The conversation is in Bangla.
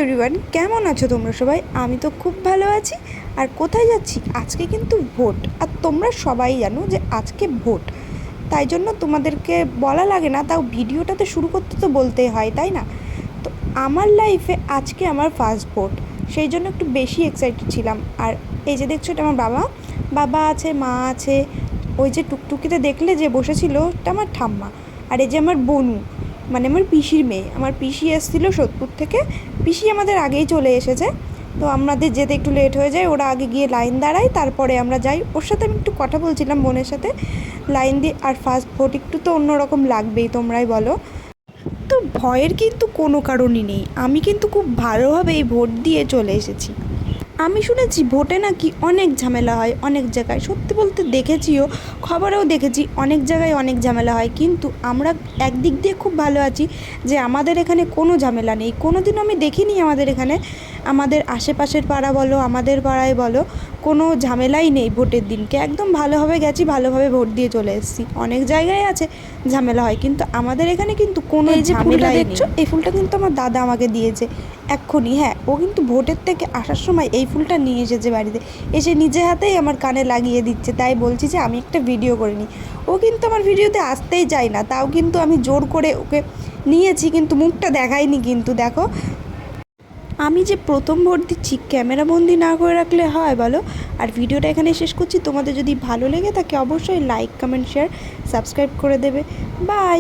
এভরিওয়ান, কেমন আছো তোমরা সবাই? আমি তো খুব ভালো আছি। আর কোথায় যাচ্ছি? আজকে কিন্তু ভোট, আর তোমরা সবাই জানো যে আজকে ভোট। তাই জন্য তোমাদেরকে বলা লাগে না, তাও ভিডিওটাতে শুরু করতে তো বলতেই হয়, তাই না? তো আমার লাইফে আজকে আমার ফার্স্ট ভোট, সেই জন্য একটু বেশি এক্সাইটেড ছিলাম। আর এই যে দেখছো, এটা আমার বাবা, বাবা আছে, মা আছে, ওই যে টুকটুকিতে দেখলে যে বসেছিল ওটা আমার ঠাম্মা। আর এই যে আমার বোনু, মানে আমার পিসির মেয়ে, আমার পিসি এসেছিলো সোদপুর থেকে। পিসি আমাদের আগেই চলে এসেছে, তো আমাদের যেতে একটু লেট হয়ে যায়, ওরা আগে গিয়ে লাইন দাঁড়ায়, তারপরে আমরা যাই। ওর সাথে আমি একটু কথা বলছিলাম বোনের সাথে লাইন দিয়ে। আর ফার্স্ট ভোট একটু তো অন্যরকম লাগবেই, তোমরাই বলো। তো ভয়ের কিন্তু কোনো কারণই নেই, আমি কিন্তু খুব ভালোভাবে এই ভোট দিয়ে চলে এসেছি। আমি শুনেছি ভোটে নাকি অনেক ঝামেলা হয় অনেক জায়গায়, সত্যি বলতে দেখেছিও, খবরেও দেখেছি অনেক জায়গায় অনেক ঝামেলা হয়। কিন্তু আমরা একদিক দিয়ে খুব ভালো আছি যে আমাদের এখানে কোনো ঝামেলা নেই। কোনো দিনও আমি দেখিনি আমাদের এখানে, আমাদের আশেপাশের পাড়া বলো, আমাদের পাড়ায় বলো, কোনো ঝামেলাই নেই। ভোটের দিনকে একদম ভালোভাবে গেছি, ভালোভাবে ভোট দিয়ে চলে এসেছি। অনেক জায়গায় আছে ঝামেলা হয়, কিন্তু আমাদের এখানে কিন্তু কোনো ঝামেলা দেখছো। এই ফুলটা কিন্তু আমার দাদা আমাকে দিয়েছে এক্ষুনি। হ্যাঁ, ও কিন্তু ভোটের থেকে আসার সময় এই ফুলটা নিয়ে এসেছে বাড়িতে, এসে নিজে হাতেই আমার কানে লাগিয়ে দিচ্ছে। তাই বলছি যে আমি একটা ভিডিও করে নিই। ও কিন্তু আমার ভিডিওতে আসতেই চায় না, তাও কিন্তু আমি জোর করে ওকে নিয়েছি, কিন্তু মুখটা দেখাইনি। কিন্তু দেখো, আমি যে প্রথম ভোট দিচ্ছি, ক্যামেরা বন্দি না করে রাখলে হয় বলো? আর ভিডিওটা এখানে শেষ করছি। তোমাদের যদি ভালো লেগে থাকে অবশ্যই লাইক, কমেন্ট, শেয়ার, সাবস্ক্রাইব করে দেবে। বাই।